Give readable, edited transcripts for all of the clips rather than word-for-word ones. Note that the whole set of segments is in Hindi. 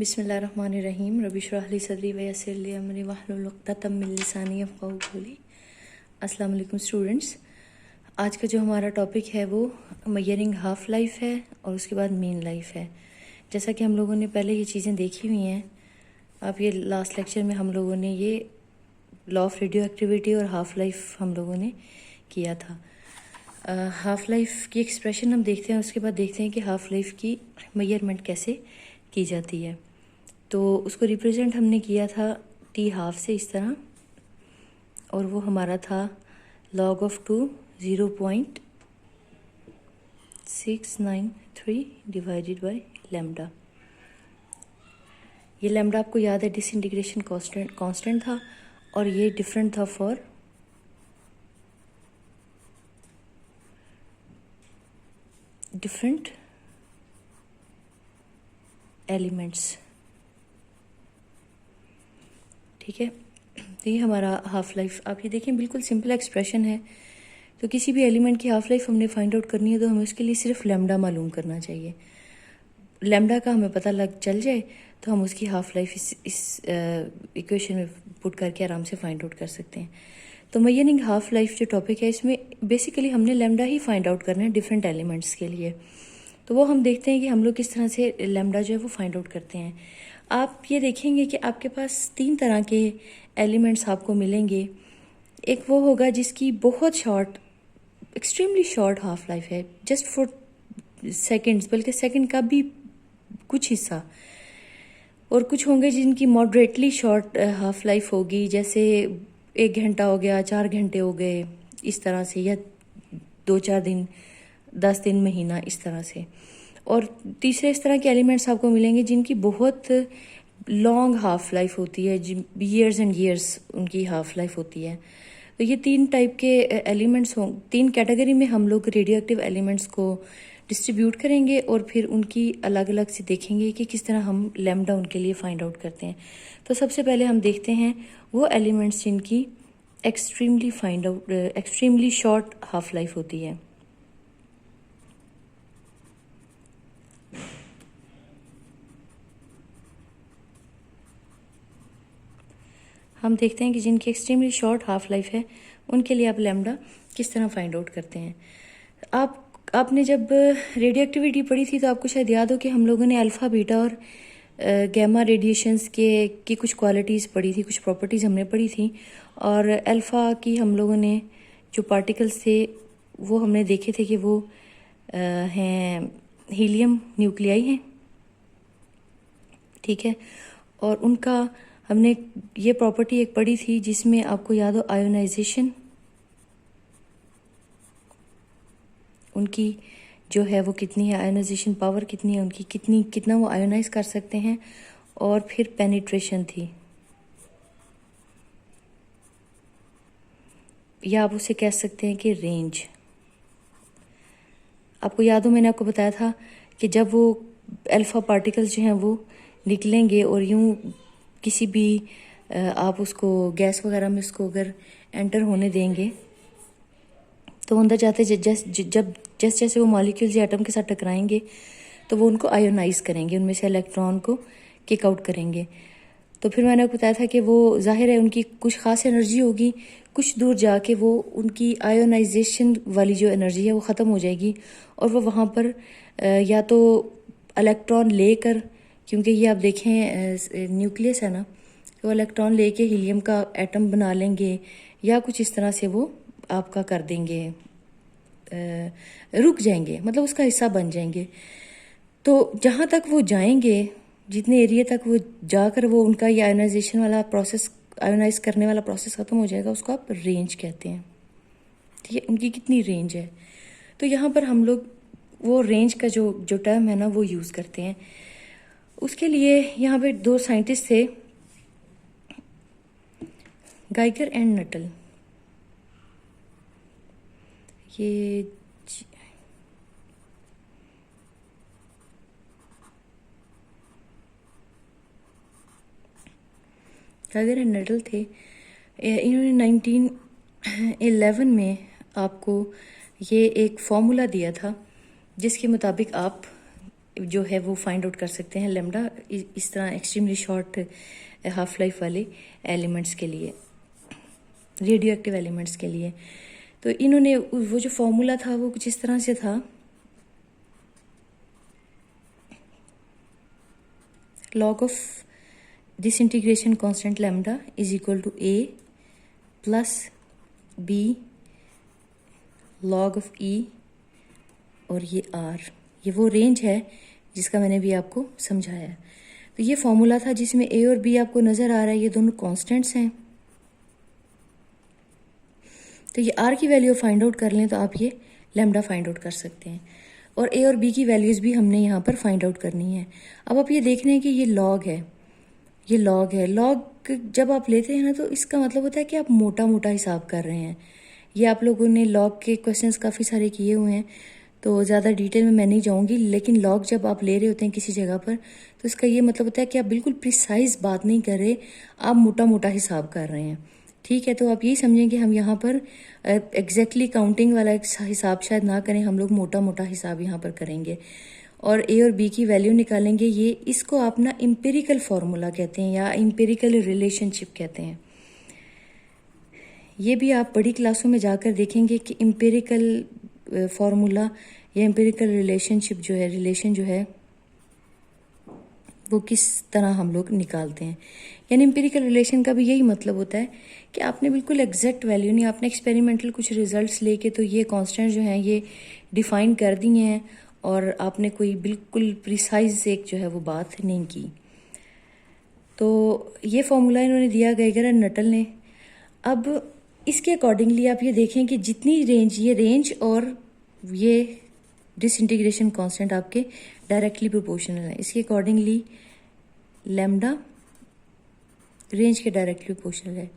बिस्मिल्लाहिर्रहमानिर्रहीम रबी इश्रह ली सदरी व यस्सिर ली अमरी वहलुल उक़दतम मिन लिसानी यफ़क़हू क़ौली। अस्सलाम वालेकुम स्टूडेंट्स, आज का जो हमारा टॉपिक है वो मेजरिंग हाफ़ लाइफ है और उसके बाद मीन लाइफ है। जैसा कि हम लोगों ने पहले ये चीज़ें देखी हुई हैं, आप ये लास्ट लेक्चर में हम लोगों ने ये लॉ ऑफ रेडियो एक्टिविटी और हाफ़ लाइफ हम लोगों ने किया था। हाफ़ लाइफ की एक्सप्रेशन हम देखते हैं, उसके बाद देखते हैं कि हाफ़ लाइफ की मेजरमेंट कैसे की जाती है। तो उसको रिप्रेजेंट हमने किया था टी हाफ से इस तरह, और वो हमारा था log of 2 0.693 divided by lambda. ये लैम्डा आपको याद है डिसइंटीग्रेशन कांस्टेंट था, और ये डिफरेंट था फॉर डिफरेंट एलिमेंट्स। ठीक है, तो ये हमारा हाफ़ लाइफ, आप ये देखें बिल्कुल सिंपल एक्सप्रेशन है। तो किसी भी एलिमेंट की हाफ़ लाइफ हमने फाइंड आउट करनी है तो हमें उसके लिए सिर्फ लैम्डा मालूम करना चाहिए। लैम्डा का हमें पता लग चल जाए तो हम उसकी हाफ़ लाइफ इस इक्वेशन में पुट करके आराम से फाइंड आउट कर सकते हैं। तो मेजरिंग हाफ़ लाइफ जो टॉपिक है, इसमें बेसिकली हमने लैम्डा ही फाइंड आउट करना है डिफरेंट एलिमेंट्स के लिए। तो वो हम देखते हैं कि हम लोग किस तरह से लैम्डा जो है वो फाइंड आउट करते हैं। आप ये देखेंगे कि आपके पास 3 तरह के एलिमेंट्स आपको मिलेंगे। एक वो होगा जिसकी बहुत short, extremely short half life है, जस्ट फॉर सेकंड्स, बल्कि सेकंड का भी कुछ हिस्सा। और कुछ होंगे जिनकी मॉडरेटली शॉर्ट हाफ लाइफ होगी, जैसे 1 घंटा हो गया, 4 घंटे हो गए, इस तरह से, या 2-4 दिन, 10 दिन, महीना, इस तरह से। और तीसरे इस तरह के एलिमेंट्स आपको मिलेंगे जिनकी बहुत लॉन्ग हाफ लाइफ होती है, ईयर्स एंड ईयर्स उनकी हाफ लाइफ होती है। तो ये 3 टाइप के एलिमेंट्स हों, 3 कैटेगरी में हम लोग रेडियो एक्टिव एलिमेंट्स को डिस्ट्रीब्यूट करेंगे और फिर उनकी अलग अलग से देखेंगे कि किस तरह हम लैम्डा उनके लिए फाइंड आउट करते हैं। तो सबसे पहले हम देखते हैं वो एलिमेंट्स जिनकी एक्सट्रीमली शॉर्ट हाफ लाइफ होती है। हम देखते हैं कि जिनकी एक्सट्रीमली शॉर्ट हाफ लाइफ है उनके लिए आप लैम्डा किस तरह फाइंड आउट करते हैं। आपने जब रेडियो एक्टिविटी पढ़ी थी तो आपको शायद याद हो कि हम लोगों ने अल्फ़ा, बीटा और गैमा रेडिएशंस की कुछ क्वालिटीज़ पढ़ी थी, कुछ प्रॉपर्टीज़ हमने पढ़ी थी। और अल्फ़ा की हम लोगों ने जो पार्टिकल्स थे वो हमने देखे थे कि वो हैं हीलियम न्यूक्लियाई हैं। ठीक है, और उनका हमने ये प्रॉपर्टी एक पढ़ी थी जिसमें आपको याद हो आयोनाइजेशन, उनकी जो है वो कितनी है, आयोनाइजेशन पावर कितनी है उनकी, कितना वो आयोनाइज कर सकते हैं। और फिर पेनिट्रेशन थी, या आप उसे कह सकते हैं कि रेंज। आपको याद हो मैंने आपको बताया था कि जब वो अल्फ़ा पार्टिकल्स जो हैं वो निकलेंगे और यूं किसी भी आप उसको गैस वगैरह में उसको अगर एंटर होने देंगे तो अंदर जाते जैसे वो मॉलिक्यूल्स या एटम के साथ टकराएंगे तो वो उनको आयोनाइज करेंगे, उनमें से इलेक्ट्रॉन को किक आउट करेंगे। तो फिर मैंने आपको बताया था कि वो जाहिर है उनकी कुछ खास एनर्जी होगी, कुछ दूर जाके वो उनकी आयोनाइजेशन वाली जो एनर्जी है वो ख़त्म हो जाएगी और वो वहाँ पर या तो इलेक्ट्रॉन लेकर, क्योंकि ये आप देखें न्यूक्लियस है ना, तो वो इलेक्ट्रॉन लेके हीलियम का एटम बना लेंगे, या कुछ इस तरह से वो आपका कर देंगे, रुक जाएंगे, मतलब उसका हिस्सा बन जाएंगे। तो जहाँ तक वो जाएंगे, जितने एरिया तक वो जाकर वो उनका ये आयोनाइजेशन वाला प्रोसेस, आयोनाइज करने वाला प्रोसेस ख़त्म हो जाएगा, उसको आप रेंज कहते हैं। ठीक है, उनकी कितनी रेंज है। तो यहाँ पर हम लोग वो रेंज का जो टर्म है ना वो यूज़ करते हैं। उसके लिए यहाँ पे 2 साइंटिस्ट थे, गाइगर एंड नटल। ये गाइगर एंड नटल थे। इन्होंने 1911 में आपको ये एक फॉर्मूला दिया था जिसके मुताबिक आप जो है वो फाइंड आउट कर सकते हैं लेमडा इस तरह एक्सट्रीमली शॉर्ट हाफ लाइफ वाले एलिमेंट्स के लिए, रेडियो एक्टिव एलिमेंट्स के लिए। तो इन्होंने वो जो फॉर्मूला था वो कुछ इस तरह से था, log of disintegration constant lambda is equal to a plus b log of e और ये r, ये वो रेंज है जिसका मैंने भी आपको समझाया। तो ये फॉर्मूला था जिसमें a और b आपको नज़र आ रहा है, ये दोनों कांस्टेंट्स हैं। तो ये r की वैल्यू फाइंड आउट कर लें तो आप ये लैम्डा फाइंड आउट कर सकते हैं, और a और b की वैल्यूज़ भी हमने यहाँ पर फाइंड आउट करनी है। अब आप ये देख रहे हैं कि ये लॉग है, ये लॉग है। लॉग जब आप लेते हैं ना तो इसका मतलब होता है कि आप मोटा मोटा हिसाब कर रहे हैं। ये आप लोगों ने लॉग के क्वेश्चंस काफ़ी सारे किए हुए हैं, तो ज़्यादा डिटेल में मैं नहीं जाऊँगी, लेकिन लॉग जब आप ले रहे होते हैं किसी जगह पर तो इसका ये मतलब होता है कि आप बिल्कुल प्रिसाइज बात नहीं कर रहे, आप मोटा मोटा हिसाब कर रहे हैं। ठीक है, तो आप यही समझें कि हम यहाँ पर एग्जैक्टली काउंटिंग वाला हिसाब शायद ना करें, हम लोग मोटा मोटा हिसाब यहाँ पर करेंगे और ए और बी की वैल्यू निकालेंगे। ये इसको आप ना एम्पिरिकल फार्मूला कहते हैं या एम्पिरिकल रिलेशनशिप कहते हैं। ये भी आप बड़ी क्लासों में जाकर देखेंगे कि एम्पिरिकल फार्मूला या एम्पिरिकल रिलेशनशिप जो है, रिलेशन जो है वो किस तरह हम लोग निकालते हैं। यानी एम्पिरिकल रिलेशन का भी यही मतलब होता है कि आपने बिल्कुल एग्जैक्ट वैल्यू नहीं, आपने एक्सपेरिमेंटल कुछ रिजल्ट्स लेके तो ये कांस्टेंट जो हैं ये डिफाइन कर दिए हैं और आपने कोई बिल्कुल प्रिसाइज एक जो है वो बात नहीं की। तो ये फॉर्मूला इन्होंने दिया गया नटल ने। अब इसके अकॉर्डिंगली आप ये देखें कि जितनी रेंज, ये रेंज और ये डिसइंटीग्रेशन कांस्टेंट आपके डायरेक्टली प्रोपोर्शनल है, इसके अकॉर्डिंगली लैम्डा रेंज के डायरेक्टली प्रोपोर्शनल है।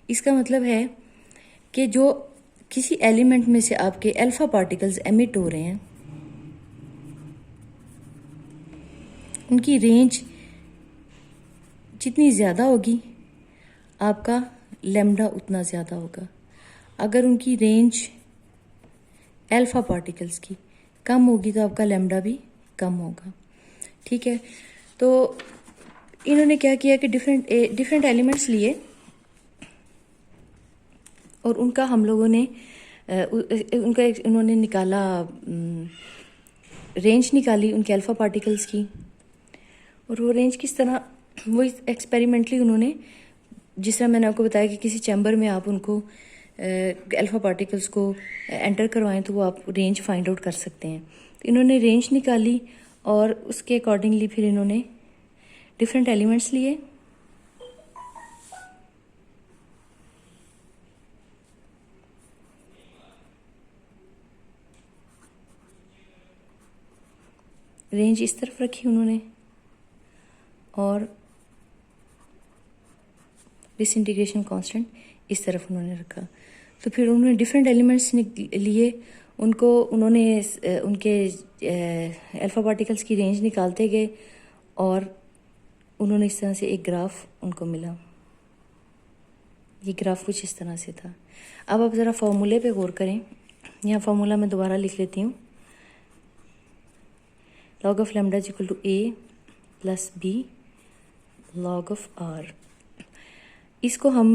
इसका मतलब है कि जो किसी एलिमेंट में से आपके अल्फा पार्टिकल्स एमिट हो रहे हैं उनकी रेंज जितनी ज़्यादा होगी आपका लैम्डा उतना ज़्यादा होगा। अगर उनकी रेंज अल्फा पार्टिकल्स की कम होगी तो आपका लैम्डा भी कम होगा। ठीक है, तो इन्होंने क्या किया कि डिफरेंट एलिमेंट्स लिए और उनका हम लोगों ने उनका उन्होंने निकाला, रेंज निकाली उनके अल्फा पार्टिकल्स की। और वो रेंज किस तरह, वो एक्सपेरिमेंटली उन्होंने, जिस तरह मैंने आपको बताया कि किसी चैम्बर में आप उनको अल्फा पार्टिकल्स को एंटर करवाएं तो वो आप रेंज फाइंड आउट कर सकते हैं। तो इन्होंने रेंज निकाली और उसके अकॉर्डिंगली फिर इन्होंने डिफरेंट एलिमेंट्स लिए रेंज इस तरफ रखी उन्होंने और डिसइंटीग्रेशन कांस्टेंट इस तरफ उन्होंने रखा। तो फिर उन्होंने डिफरेंट एलिमेंट्स लिए, उनको उन्होंने उनके अल्फा पार्टिकल्स की रेंज निकालते गए और उन्होंने इस तरह से एक ग्राफ उनको मिला। ये ग्राफ कुछ इस तरह से था। अब आप ज़रा फॉर्मूले पे गौर करें। यहाँ फॉर्मूला मैं दोबारा लिख लेती हूँ। log of lambda is equal to a plus b log of r। इसको हम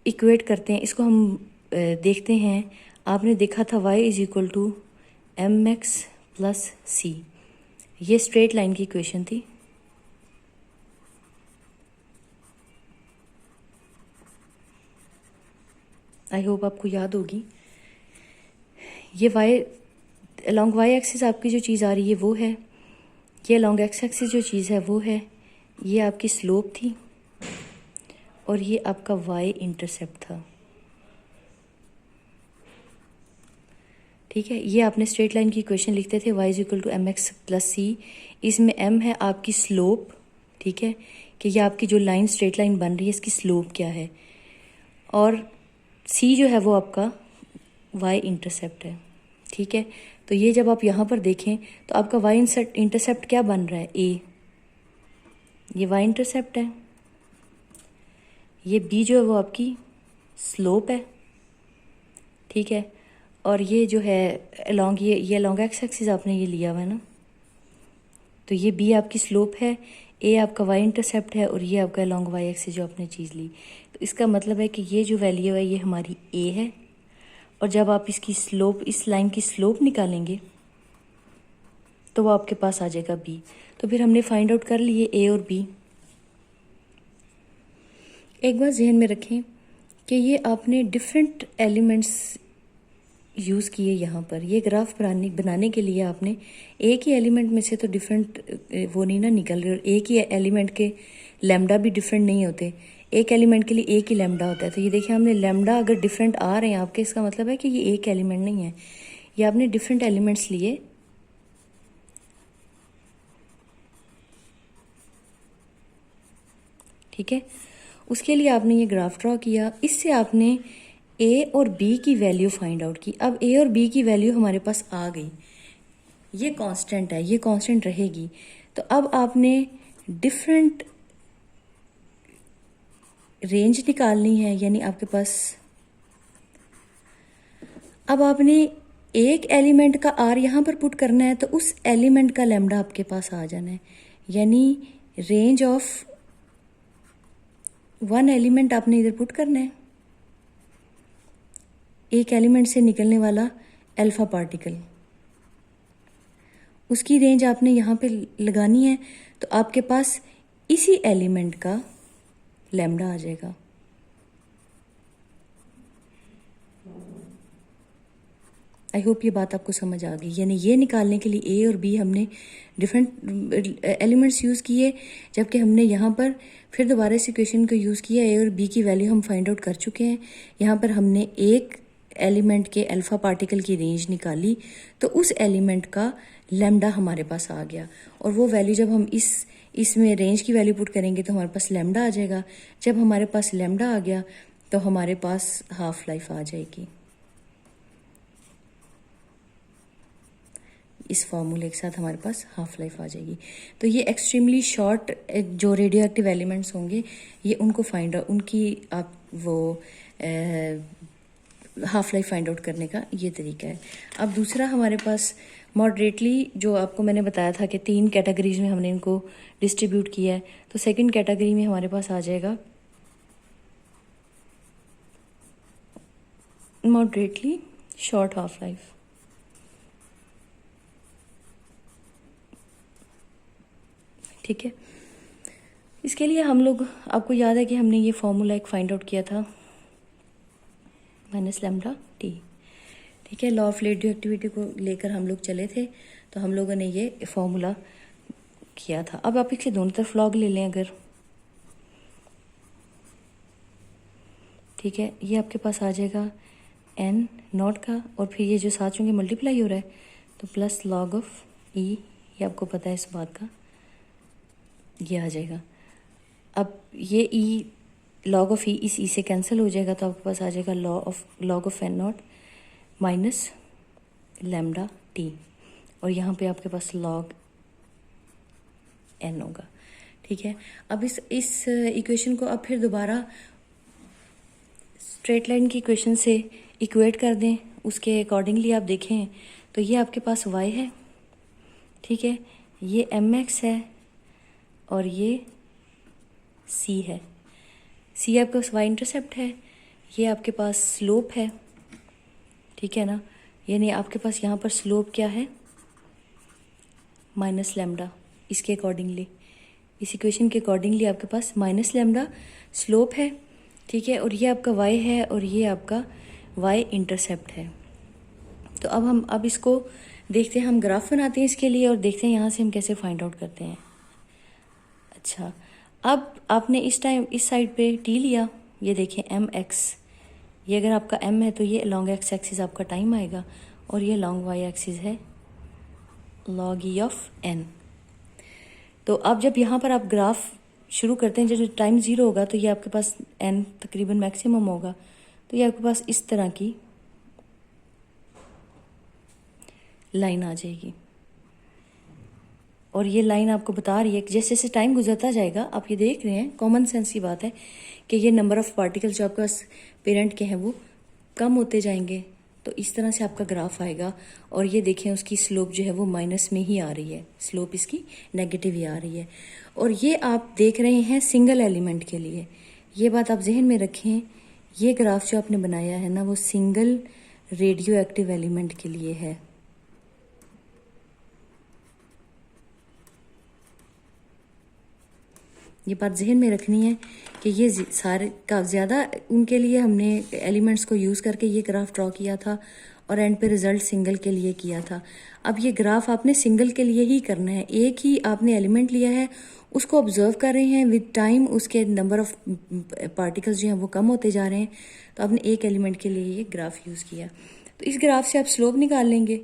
इक्वेट करते हैं, इसको हम देखते हैं। आपने देखा था y is equal to m x plus c, ये स्ट्रेट लाइन की इक्वेशन थी। आई होप आपको याद होगी। ये y अलॉन्ग y एक्सिस आपकी जो चीज़ आ रही है वो है, ये अलॉन्ग एक्स एक्सिस जो चीज़ है वो है, ये आपकी स्लोप थी और ये आपका y इंटरसेप्ट था। ठीक है, ये आपने स्ट्रेट लाइन की इक्वेशन लिखते थे y is equal to m x plus c. इसमें m है आपकी स्लोप, ठीक है, कि ये आपकी जो लाइन स्ट्रेट लाइन बन रही है इसकी स्लोप क्या है, और c जो है वो आपका y इंटरसेप्ट है। ठीक है, तो ये जब आप यहाँ पर देखें तो आपका y इंटरसेप्ट क्या बन रहा है, a, ये y इंटरसेप्ट है, ये b जो है वो आपकी स्लोप है। ठीक है, और ये जो है अलॉन्ग ये अलॉन्ग एक्स एक्सिस आपने ये लिया हुआ है ना, तो ये बी आपकी स्लोप है, ए आपका वाई इंटरसेप्ट है और ये आपका लॉन्ग वाई एक्सिस जो आपने चीज़ ली। तो इसका मतलब है कि ये जो वैल्यू है ये हमारी ए है, और जब आप इसकी स्लोप, इस लाइन की स्लोप निकालेंगे तो वो आपके पास आ जाएगा बी। तो फिर हमने फाइंड आउट कर लिए ए और बी। एक बात जहन में रखें कि ये आपने डिफरेंट एलिमेंट्स यूज़ किए यहाँ पर। ये ग्राफ बनाने के लिए आपने एक ही एलिमेंट में से तो डिफरेंट वो नहीं ना निकल रहे, और एक ही एलिमेंट के लैम्डा भी डिफरेंट नहीं होते। एक एलिमेंट के लिए एक ही लैम्डा होता है। तो ये देखिए हमने लैम्डा अगर डिफरेंट आ रहे हैं आपके, इसका मतलब है कि ये एक एलिमेंट नहीं है, ये आपने डिफरेंट एलिमेंट्स लिए। ठीक है, उसके लिए आपने ये ग्राफ ड्रॉ किया, इससे आपने ए और बी की वैल्यू फाइंड आउट की। अब ए और बी की वैल्यू हमारे पास आ गई, ये कांस्टेंट है, ये कांस्टेंट रहेगी। तो अब आपने डिफरेंट रेंज निकालनी है, यानी आपके पास अब आपने एक एलिमेंट का आर यहाँ पर पुट करना है, तो उस एलिमेंट का लैम्डा आपके पास आ जाना है, यानी रेंज ऑफ वन एलिमेंट आपने इधर पुट करना है, एक एलिमेंट से निकलने वाला अल्फा पार्टिकल, उसकी रेंज आपने यहाँ पे लगानी है। तो आपके पास इसी एलिमेंट का लैम्डा आ जाएगा। आई होप ये बात आपको समझ आ गई। यानी ये निकालने के लिए ए और बी हमने डिफरेंट एलिमेंट्स यूज़ किए, जबकि हमने यहाँ पर फिर दोबारा इस इक्वेशन को यूज़ किया। ए और बी की वैल्यू हम फाइंड आउट कर चुके हैं। यहाँ पर हमने एक एलिमेंट के अल्फा पार्टिकल की रेंज निकाली, तो उस एलिमेंट का लैम्डा हमारे पास आ गया, और वो वैल्यू जब हम इसमें रेंज की वैल्यू पुट करेंगे तो हमारे पास लैम्डा आ जाएगा। जब हमारे पास लैम्डा आ गया तो हमारे पास हाफ लाइफ आ जाएगी। इस फॉर्मूले के साथ हमारे पास हाफ लाइफ आ जाएगी। तो ये एक्सट्रीमली शॉर्ट जो रेडियो एक्टिव एलिमेंट्स होंगे, ये उनको फाइंड आउट, उनकी आप वो हाफ लाइफ फाइंड आउट करने का ये तरीका है। अब दूसरा हमारे पास मॉडरेटली, जो आपको मैंने बताया था कि 3 कैटेगरीज में हमने इनको डिस्ट्रीब्यूट किया है, तो सेकंड कैटेगरी में हमारे पास आ जाएगा मॉडरेटली शॉर्ट हाफ लाइफ। ठीक है, इसके लिए हम लोग, आपको याद है कि हमने ये फॉर्मूला एक फाइंड आउट किया था, माइनस लैम्डा टी। ठीक है, लॉ ऑफ रेडियो एक्टिविटी को लेकर हम लोग चले थे, तो हम लोगों ने ये फॉर्मूला किया था। अब आप इसके दोनों तरफ लॉग ले लें अगर, ठीक है, ये आपके पास आ जाएगा एन नॉट का, और फिर ये जो साथ चूँकि मल्टीप्लाई हो रहा है तो प्लस लॉग ऑफ ई, ये आपको पता है इस बात का, ये आ जाएगा। अब ये ई, लॉग ऑफ ई इस ई से कैंसिल हो जाएगा, तो आपके पास आ जाएगा log of N naught minus lambda T, और यहाँ पे आपके पास लॉग एन होगा। ठीक है, अब इस इक्वेशन को अब फिर दोबारा स्ट्रेट लाइन की इक्वेशन से इक्वेट कर दें, उसके अकॉर्डिंगली आप देखें तो ये आपके पास y है, ठीक है, ये mx है और ये c है। c आपके पास y इंटरसेप्ट है, ये आपके पास स्लोप है, ठीक है ना, यानी आपके पास यहाँ पर स्लोप क्या है, माइनस लैम्डा। इसके अकॉर्डिंगली, इस इक्वेशन के अकॉर्डिंगली आपके पास माइनस लैम्डा स्लोप है, ठीक है, और ये आपका y है और ये आपका y इंटरसेप्ट है। तो अब इसको देखते हैं, हम ग्राफ बनाते हैं इसके लिए और देखते हैं यहाँ से हम कैसे फाइंड आउट करते हैं। अच्छा, अब आपने इस टाइम इस साइड पे t लिया, ये देखें mx, ये अगर आपका m है तो ये लॉन्ग x एक्सिस आपका टाइम आएगा, और ये लॉन्ग y एक्सिस है log e ऑफ n। तो अब जब यहाँ पर आप ग्राफ शुरू करते हैं, जब टाइम 0 होगा तो ये आपके पास n तकरीबन मैक्सिमम होगा, तो ये आपके पास इस तरह की लाइन आ जाएगी, और ये लाइन आपको बता रही है कि जैसे जैसे टाइम गुजरता जाएगा, आप ये देख रहे हैं, कॉमन सेंस की बात है कि ये नंबर ऑफ पार्टिकल्स जो आपके पास पेरेंट के हैं वो कम होते जाएंगे, तो इस तरह से आपका ग्राफ आएगा। और ये देखें उसकी स्लोप जो है वो माइनस में ही आ रही है, स्लोप इसकी नेगेटिव ही आ रही है। और ये आप देख रहे हैं सिंगल एलिमेंट के लिए, ये बात आप जहन में रखें। ये ग्राफ जो आपने बनाया है ना वो सिंगल रेडियो एक्टिव एलिमेंट के लिए है। ये बात जहन में रखनी है कि ये सारे का ज़्यादा उनके लिए हमने एलिमेंट्स को यूज़ करके ये ग्राफ ड्रॉ किया था और एंड पे रिजल्ट सिंगल के लिए किया था। अब ये ग्राफ आपने सिंगल के लिए ही करना है, एक ही आपने एलिमेंट लिया है, उसको ऑब्जर्व कर रहे हैं, विद टाइम उसके नंबर ऑफ पार्टिकल्स जो हैं वो कम होते जा रहे हैं, तो आपने एक एलिमेंट के लिए ये ग्राफ यूज़ किया। तो इस ग्राफ से आप स्लोप निकाल लेंगे।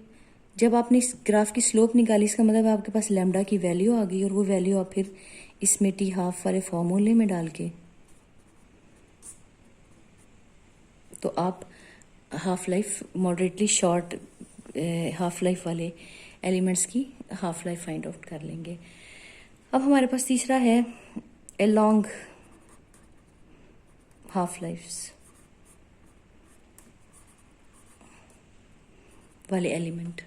जब आपने इस ग्राफ की स्लोप निकाली इसका मतलब आपके पास लैम्डा की वैल्यू आ गई, और वो वैल्यू आप फिर इसमें टी हाफ वाले फॉर्मूले में डाल के तो आप half life moderately short half life वाले एलिमेंट्स की हाफ लाइफ फाइंड आउट कर लेंगे। अब हमारे पास तीसरा है ए लॉन्ग हाफ लाइफ्स वाले एलिमेंट।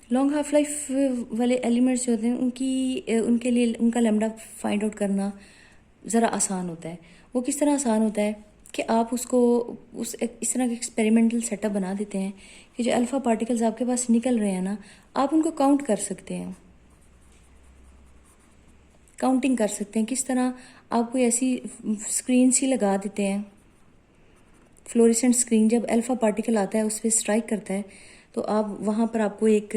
लॉन्ग हाफ लाइफ वाले एलिमेंट्स जो होते हैं उनके लिए उनका लैम्डा फाइंड आउट करना ज़रा आसान होता है। वो किस तरह आसान होता है कि आप उसको इस तरह का एक्सपेरिमेंटल सेटअप बना देते हैं कि जो अल्फ़ा पार्टिकल्स आपके पास निकल रहे हैं ना, आप उनको काउंट कर सकते हैं, काउंटिंग कर सकते हैं। किस तरह? आप कोई ऐसी स्क्रीन सी लगा देते हैं, फ्लोरेसेंट स्क्रीन, जब अल्फ़ा पार्टिकल आता है उस पर स्ट्राइक करता है तो आप वहाँ पर आपको एक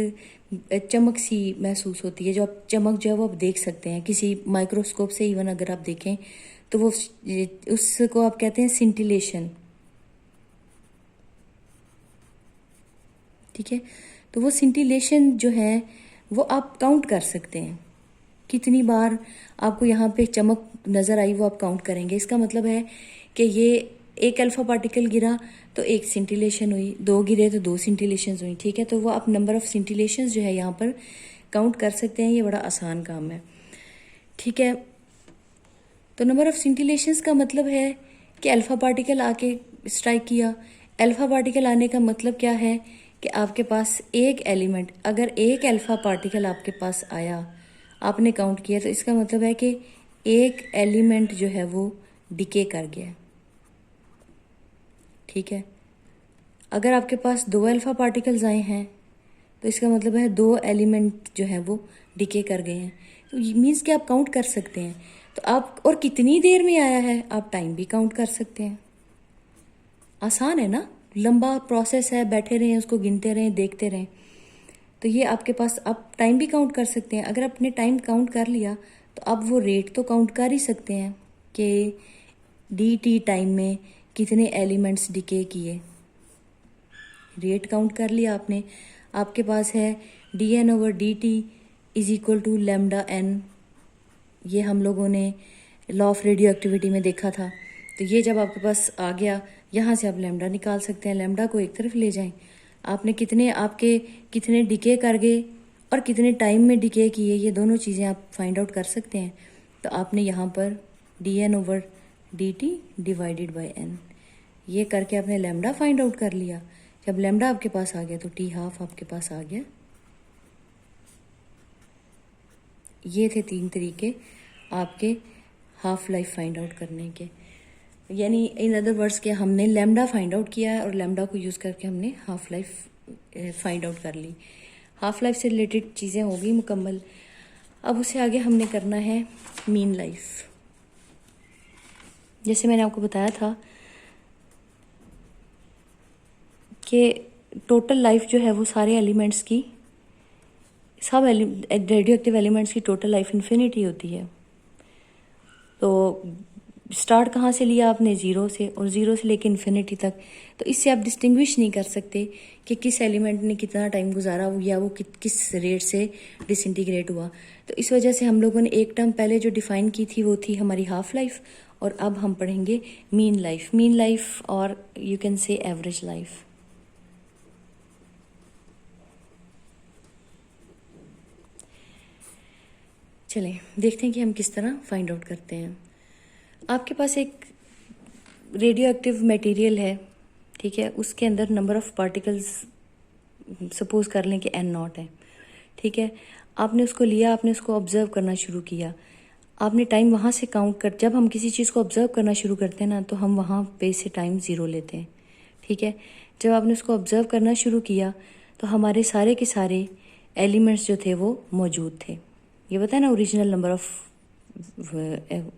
चमक सी महसूस होती है, जो आप चमक जो है वो आप देख सकते हैं किसी माइक्रोस्कोप से। इवन अगर आप देखें तो वो उसको आप कहते हैं सिंटिलेशन, ठीक है। तो वो सिंटिलेशन जो है वो आप काउंट कर सकते हैं, कितनी बार आपको यहाँ पे चमक नज़र आई वो आप काउंट करेंगे। इसका मतलब है कि ये एक अल्फ़ा पार्टिकल गिरा तो एक सिंटिलेशन हुई, दो गिरे तो दो सिंटिलेशन हुई, ठीक है। तो वो आप नंबर ऑफ सिंटिलेशन जो है यहाँ पर काउंट कर सकते हैं। ये बड़ा आसान काम है, ठीक है। तो नंबर ऑफ सिंटिलेशंस का मतलब है कि अल्फ़ा पार्टिकल आके स्ट्राइक किया। अल्फ़ा पार्टिकल आने का मतलब क्या है कि आपके पास एक एलिमेंट, अगर एक अल्फ़ा पार्टिकल आपके पास आया, आपने काउंट किया, तो इसका मतलब है कि एक एलिमेंट जो है वो डिके कर गया, ठीक है। अगर आपके पास दो अल्फ़ा पार्टिकल्स आए हैं तो इसका मतलब है दो एलिमेंट जो है वो डिके कर गए हैं। तो ये मीन्स कि आप काउंट कर सकते हैं। तो आप, और कितनी देर में आया है, आप टाइम भी काउंट कर सकते हैं। आसान है ना, लंबा प्रोसेस है, बैठे रहें उसको गिनते रहें, देखते रहें। तो ये आपके पास, आप टाइम भी काउंट कर सकते हैं। अगर आपने टाइम काउंट कर लिया तो आप वो रेट तो काउंट कर ही सकते हैं कि dt टाइम में कितने एलिमेंट्स डिके किए। रेट काउंट कर लिया आपने, आपके पास है dn/dt is equal to lambda n। ये हम लोगों ने लॉ ऑफ रेडियो एक्टिविटी में देखा था। तो ये जब आपके पास आ गया, यहाँ से आप लैम्डा निकाल सकते हैं। लैम्डा को एक तरफ ले जाएं, आपने कितने डिके कर गए और कितने टाइम में डिके किए, ये दोनों चीज़ें आप फाइंड आउट कर सकते हैं। तो आपने यहाँ पर dn/dt डिवाइडेड बाय n, ये करके आपने लैम्डा फाइंड आउट कर लिया। जब लैम्डा आपके पास आ गया तो टी हाफ आपके पास आ गया। ये थे 3 तरीके आपके हाफ लाइफ फाइंड आउट करने के। यानी इन अदर वर्ड्स के हमने लैम्डा फाइंड आउट किया है और लैम्डा को यूज़ करके हमने हाफ लाइफ फाइंड आउट कर ली। हाफ लाइफ से रिलेटेड चीज़ें हो गई मुकम्मल। अब उससे आगे हमने करना है मीन लाइफ। जैसे मैंने आपको बताया था कि टोटल लाइफ जो है वो सारे एलिमेंट्स की, सब रेडियो एक्टिव एलिमेंट्स की टोटल लाइफ इन्फिनिटी होती है। तो स्टार्ट कहाँ से लिया आपने? ज़ीरो से, और ज़ीरो से लेके इन्फिनिटी तक। तो इससे आप डिस्टिंग्विश नहीं कर सकते कि किस एलिमेंट ने कितना टाइम गुजारा या वो किस रेट से डिसइंटीग्रेट हुआ। तो इस वजह से हम लोगों ने एक टर्म पहले जो डिफ़ाइन की थी वो थी हमारी हाफ लाइफ, और अब हम पढ़ेंगे मीन लाइफ। मीन लाइफ और you can say average life. चलें देखते हैं कि हम किस तरह फाइंड आउट करते हैं। आपके पास एक रेडियो एक्टिव मटेरियल है, ठीक है, उसके अंदर नंबर ऑफ़ पार्टिकल्स सपोज कर लें कि n0 है। ठीक है, आपने उसको लिया, आपने उसको ऑब्ज़र्व करना शुरू किया, आपने टाइम वहाँ से काउंट कर, जब हम किसी चीज़ को ऑब्ज़र्व करना शुरू करते हैं ना, तो हम वहाँ पे से टाइम 0 लेते हैं। ठीक है, जब आपने उसको ऑब्ज़र्व करना शुरू किया तो हमारे सारे के सारे एलिमेंट्स जो थे वो मौजूद थे। ये बताया ना, ओरिजिनल नंबर ऑफ़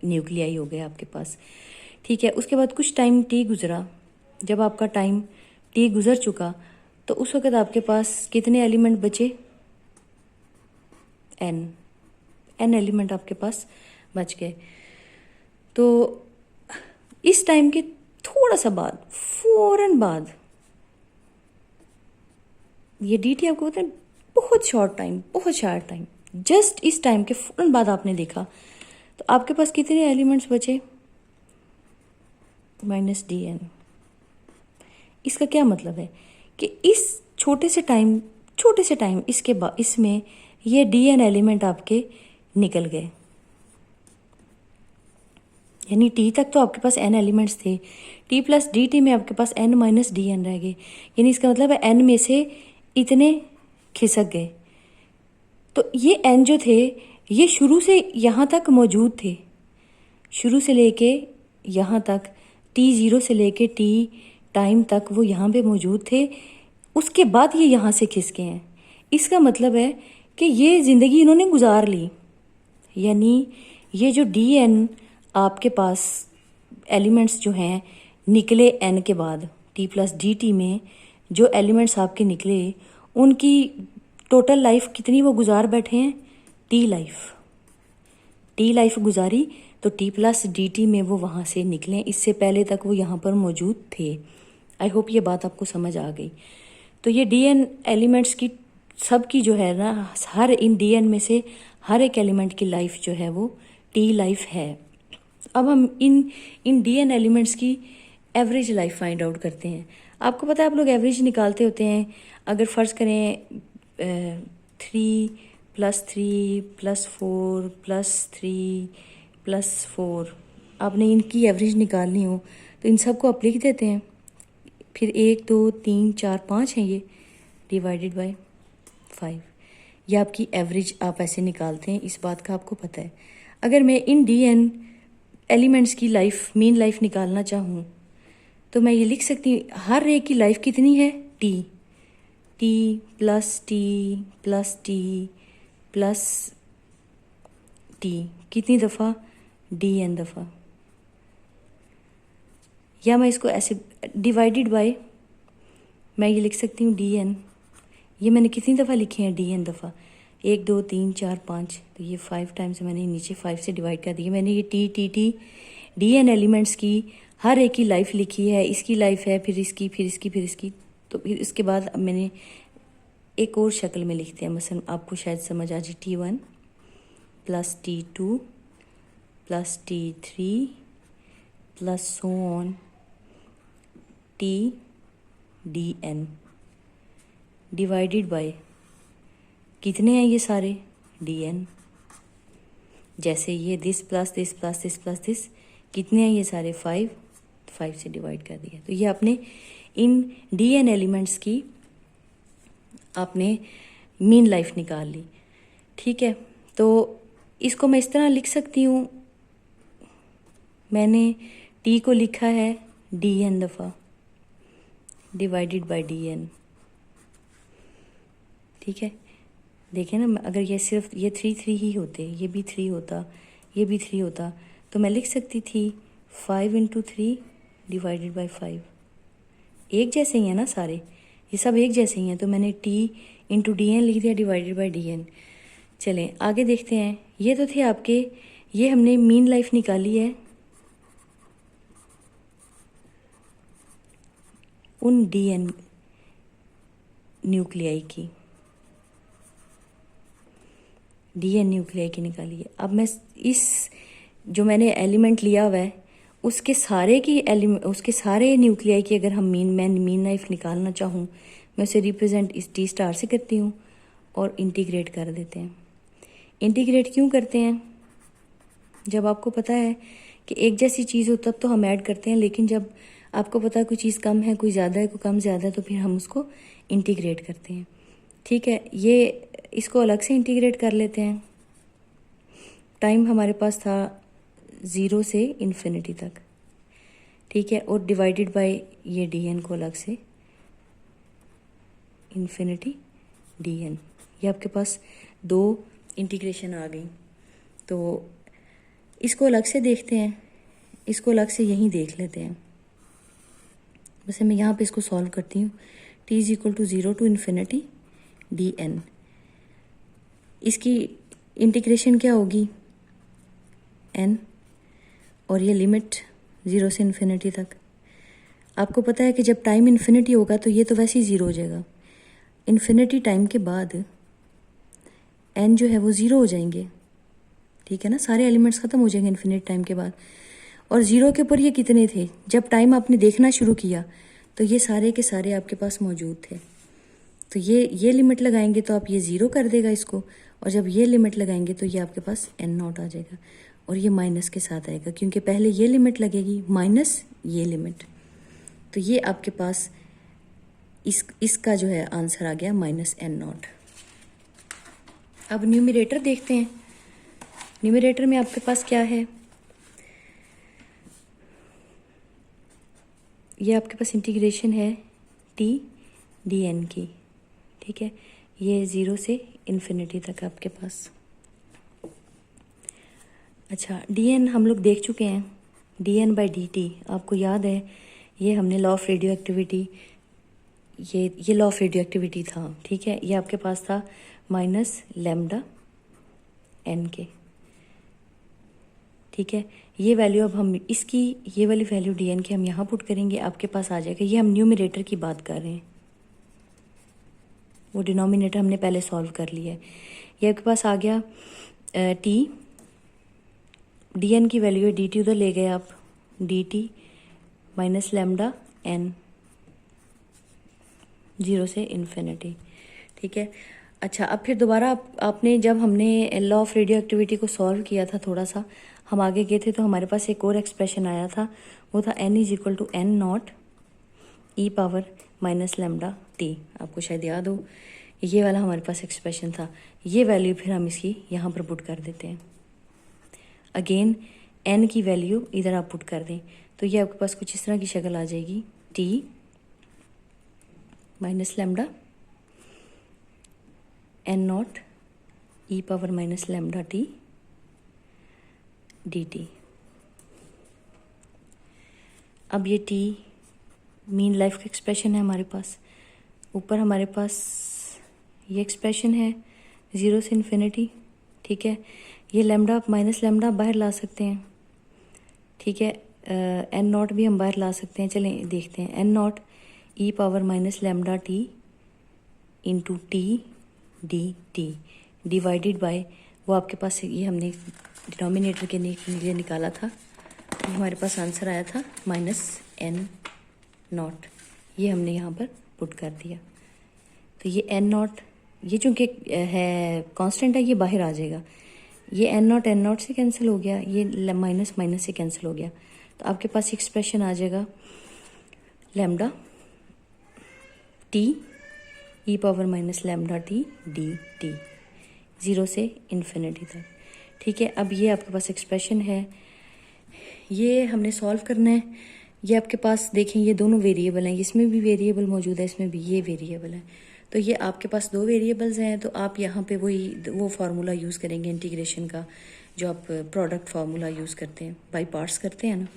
न्यूक्लियाई हो गए आपके पास। ठीक है, उसके बाद कुछ टाइम टी गुज़रा, जब आपका टाइम टी गुज़र चुका तो उस वक़्त आपके पास कितने एलिमेंट बचे? n एलिमेंट आपके पास बच गए। तो इस टाइम के थोड़ा सा बाद, फौरन बाद, ये dt आपको पता है बहुत शॉर्ट टाइम, बहुत शार्ट टाइम, जस्ट इस टाइम के फौरन बाद आपने देखा तो आपके पास कितने एलिमेंट्स बचे? -dn। इसका क्या मतलब है कि इस छोटे से टाइम इसके बाद इसमें ये dn एलिमेंट आपके निकल गए, यानी t तक तो आपके पास n एलिमेंट्स थे, t प्लस dt में आपके पास n माइनस dn रह गए, यानी इसका मतलब है n में से इतने खिसक गए। तो ये n जो थे ये शुरू से यहाँ तक मौजूद थे, शुरू से लेके यहाँ तक, t0 से लेके t टाइम तक वो यहाँ पे मौजूद थे, उसके बाद ये यहाँ से खिसके हैं। इसका मतलब है कि ये ज़िंदगी इन्होंने गुजार ली, यानी ये जो dn आपके पास एलिमेंट्स जो हैं निकले n के बाद, t प्लस dt में जो एलिमेंट्स आपके निकले उनकी टोटल लाइफ कितनी वो गुजार बैठे हैं? टी लाइफ गुजारी, तो t प्लस dt में वो वहाँ से निकले, इससे पहले तक वो यहाँ पर मौजूद थे। आई होप ये बात आपको समझ आ गई। तो ये dn एलिमेंट्स की सब की जो है ना, हर इन dn में से हर एक एलिमेंट की लाइफ जो है वो t लाइफ है। अब हम इन dn एलिमेंट्स की एवरेज लाइफ फाइंड आउट करते हैं। आपको पता है आप लोग एवरेज निकालते होते हैं, अगर फ़र्ज़ करें 3 + 3 + 4 + 3 + 4, आपने इनकी एवरेज निकालनी हो तो इन सब को आप लिख देते हैं, फिर 1 2 3 4 5 हैं ये, डिवाइडेड बाय 5, ये आपकी एवरेज आप ऐसे निकालते हैं, इस बात का आपको पता है। अगर मैं इन dn एलिमेंट्स की लाइफ, मीन लाइफ निकालना चाहूँ तो मैं ये लिख सकती हूँ, हर एक की लाइफ कितनी है? t प्लस t कितनी दफ़ा? dn दफ़ा। या मैं इसको ऐसे डिवाइडेड बाय, मैं ये लिख सकती हूँ dn, ये मैंने कितनी दफ़ा लिखे हैं? dn दफ़ा, 1 2 3 4 5, तो ये 5 टाइम्स मैंने नीचे 5 से डिवाइड कर दिया। मैंने ये t dn एलिमेंट्स की हर एक की लाइफ लिखी है, इसकी लाइफ है, फिर इसकी, फिर इसकी, फिर इसकी, तो फिर इसके बाद अब मैंने एक और शक्ल में लिखते हैं, मसलन आपको शायद समझ आ जाए, t1 + t2 + t3 + so on t dn divided by कितने हैं ये सारे? dn। जैसे ये this plus this plus this plus this, कितने हैं ये सारे? 5 से डिवाइड कर दिया। तो ये आपने इन dn एलिमेंट्स की आपने मीन लाइफ निकाल ली। ठीक है, तो इसको मैं इस तरह लिख सकती हूँ, मैंने t को लिखा है dn दफ़ा डिवाइडेड बाय dn। ठीक है, देखें ना, अगर ये सिर्फ ये 3 ही होते, ये भी 3 होता, ये भी 3 होता, तो मैं लिख सकती थी 5 × 3 डिवाइडेड बाय 5। एक जैसे ही है ना सारे, ये सब एक जैसे ही हैं, तो मैंने t × dn लिख दिया डिवाइडेड बाय dn। चलें आगे देखते हैं। ये तो थे आपके, ये हमने मीन लाइफ निकाली है उन dn न्यूक्लियाई की, dn न्यूक्लियाई की निकाली है। अब मैं इस जो मैंने एलिमेंट लिया हुआ है उसके सारे न्यूक्लियाई की अगर मैं मीन लाइफ निकालना चाहूँ, मैं उसे रिप्रेजेंट इस t स्टार से करती हूँ और इंटीग्रेट कर देते हैं। इंटीग्रेट क्यों करते हैं? जब आपको पता है कि एक जैसी चीज़ हो तब तो हम ऐड करते हैं, लेकिन जब आपको पता है कोई चीज़ कम है, कोई ज़्यादा है, कोई कम ज़्यादा है, तो फिर हम उसको इंटीग्रेट करते हैं। ठीक है, ये इसको अलग से इंटीग्रेट कर लेते हैं। टाइम हमारे पास था 0 से इन्फिनिटी तक, ठीक है, और डिवाइडेड बाय ये dn को अलग से इन्फिनिटी dn। ये आपके पास दो इंटीग्रेशन आ गई। तो इसको अलग से देखते हैं, इसको अलग से यहीं देख लेते हैं। वैसे मैं यहाँ पे इसको सॉल्व करती हूँ। t is equal to 0 to infinity dn। इसकी इंटीग्रेशन क्या होगी, n, और ये लिमिट 0 से इन्फिनिटी तक। आपको पता है कि जब टाइम इन्फिनिटी होगा तो ये तो वैसे ही 0 हो जाएगा। इन्फिनिटी टाइम के बाद n जो है वो 0 हो जाएंगे, ठीक है ना, सारे एलिमेंट्स ख़त्म हो जाएंगे इन्फिनिटी टाइम के बाद। और 0 के ऊपर ये कितने थे, जब टाइम आपने देखना शुरू किया तो ये सारे के सारे आपके पास मौजूद थे। तो ये लिमिट लगाएंगे तो आप ये 0 कर देगा इसको, और जब ये लिमिट लगाएंगे तो ये आपके पास n0 आ जाएगा, और ये माइनस के साथ आएगा क्योंकि पहले ये लिमिट लगेगी माइनस ये लिमिट। तो ये आपके पास इसका जो है आंसर आ गया -n0। अब न्यूमरेटर देखते हैं। न्यूमरेटर में आपके पास क्या है, ये आपके पास इंटीग्रेशन है t dn की, ठीक है, ये 0 से इन्फिनिटी तक आपके पास। अच्छा, dn हम लोग देख चुके हैं, dn बाई dt आपको याद है, ये हमने लॉ ऑफ रेडियो एक्टिविटी, ये लॉ ऑफ रेडियो एक्टिविटी था, ठीक है। ये आपके पास था माइनस लैम्डा n के, ठीक है। ये वैल्यू अब हम इसकी, ये वाली वैल्यू dn की हम यहाँ पुट करेंगे, आपके पास आ जाएगा। ये हम न्यूमरेटर की बात कर रहे हैं, वो डिनोमिनेटर हमने पहले सॉल्व कर लिया है। ये आपके पास आ गया t, dn की वैल्यू है dt, उधर ले गए आप, dt माइनस लैम्डा n 0 से इन्फिनिटी, ठीक है। अच्छा, अब फिर दोबारा आपने जब हमने लॉ ऑफ रेडियो एक्टिविटी को सॉल्व किया था, थोड़ा सा हम आगे गए थे, तो हमारे पास एक और एक्सप्रेशन आया था, वो था n is equal to n0 e power minus lambda t। आपको शायद याद हो, ये वाला हमारे पास एक्सप्रेशन था। ये वैल्यू फिर हम इसकी यहाँ पर पुट कर देते हैं। अगेन n की वैल्यू इधर आप पुट कर दें तो ये आपके पास कुछ इस तरह की शक्ल आ जाएगी, t minus lambda n0 e power minus lambda t dt। अब ये t मीन लाइफ का एक्सप्रेशन है हमारे पास, ऊपर हमारे पास ये एक्सप्रेशन है 0 से इन्फिनिटी, ठीक है। ये लैम्डा माइनस लैम्डा बाहर ला सकते हैं, ठीक है, n0 भी हम बाहर ला सकते हैं। चलें देखते हैं, n0 e power minus lambda t into t dt divided by, वो आपके पास ये हमने डिनोमिनेटर के लिए निकाला था, तो हमारे पास आंसर आया था -n0। ये हमने यहाँ पर पुट कर दिया, तो ये n0, ये चूँकि है कांस्टेंट है, ये बाहर आ जाएगा। ये n0 से कैंसिल हो गया, ये माइनस माइनस से कैंसिल हो गया, तो आपके पास एक्सप्रेशन आ जाएगा lambda t e power minus lambda t dt 0 से इन्फिनिटी तक, ठीक है। अब ये आपके पास एक्सप्रेशन है, ये हमने सॉल्व करना है। ये आपके पास देखें, ये दोनों वेरिएबल हैं, इसमें भी वेरिएबल मौजूद है, इसमें भी ये वेरिएबल है, तो ये आपके पास दो वेरिएबल्स हैं। तो आप यहाँ पे वो फार्मूला यूज़ करेंगे इंटीग्रेशन का, जो आप प्रोडक्ट फार्मूला यूज़ करते हैं, बाई पार्ट्स करते हैं ना,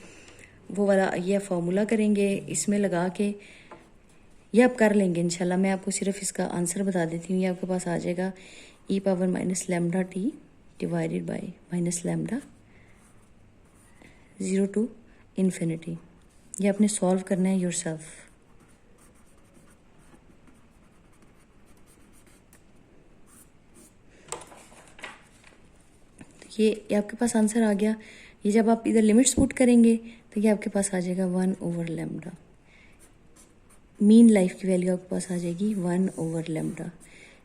वो वाला ये फार्मूला करेंगे, इसमें लगा के ये आप कर लेंगे इंशाल्लाह। मैं आपको सिर्फ इसका आंसर बता देती हूँ। ये आपके पास आ जाएगा e power minus lambda t divided by minus lambda 0 to infinity. ये आपने सॉल्व करना है योरसेल्फ। तो ये आपके पास आंसर आ गया। ये जब आप इधर लिमिट्स पुट करेंगे तो ये आपके पास आ जाएगा 1 ओवर लैम्डा। मीन लाइफ की वैल्यू आपके पास आ जाएगी 1 ओवर लैम्डा,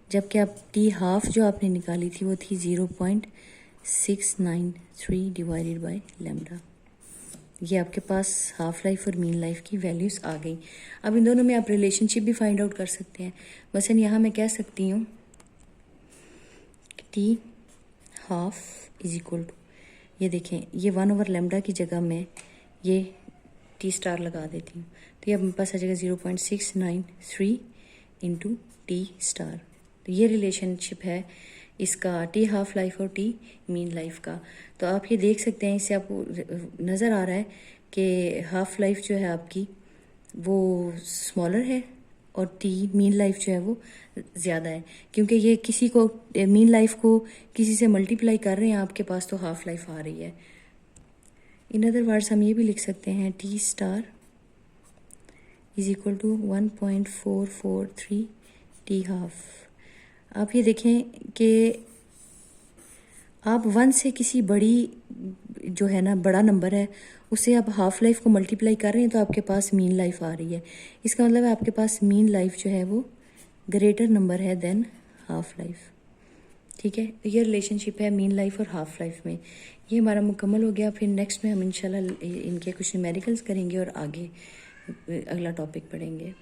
जबकि आप t हाफ जो आपने निकाली थी वो थी 0.693 डिवाइडेड बाय लैम्डा। ये आपके पास हाफ लाइफ और मीन लाइफ की वैल्यूज़ आ गई। अब इन दोनों में आप रिलेशनशिप भी फाइंड आउट कर सकते हैं। मसलन यहाँ मैं कह सकती हूँ T half is equal to, ये देखें, ये 1/λ की जगह मैं ये टी स्टार लगा देती हूँ, तो ये अब मेरे पास आ जाएगा 0.693 इंटू टी स्टार। तो ये रिलेशनशिप है इसका टी हाफ लाइफ और टी मीन लाइफ का। तो आप ये देख सकते हैं, इससे आपको नज़र आ रहा है कि हाफ लाइफ जो है आपकी वो स्मॉलर है और टी मीन लाइफ जो है वो ज़्यादा है, क्योंकि ये किसी को मीन लाइफ को किसी से मल्टीप्लाई कर रहे हैं आपके पास, तो हाफ लाइफ आ रही है। इन अदर वर्ड्स हम ये भी लिख सकते हैं T star is equal to 1.443 T half. आप ये देखें कि आप 1 से किसी बड़ी जो है ना बड़ा नंबर है उससे आप हाफ लाइफ को मल्टीप्लाई कर रहे हैं, तो आपके पास मीन लाइफ आ रही है। इसका मतलब है आपके पास मीन लाइफ जो है वो ग्रेटर नंबर है देन हाफ लाइफ। ठीक है, तो ये रिलेशनशिप है मीन लाइफ और हाफ लाइफ में। ये हमारा मुकम्मल हो गया। फिर नेक्स्ट में हम इंशाल्लाह इनके कुछ न्यूमेरिकल्स करेंगे और आगे अगला टॉपिक पढ़ेंगे।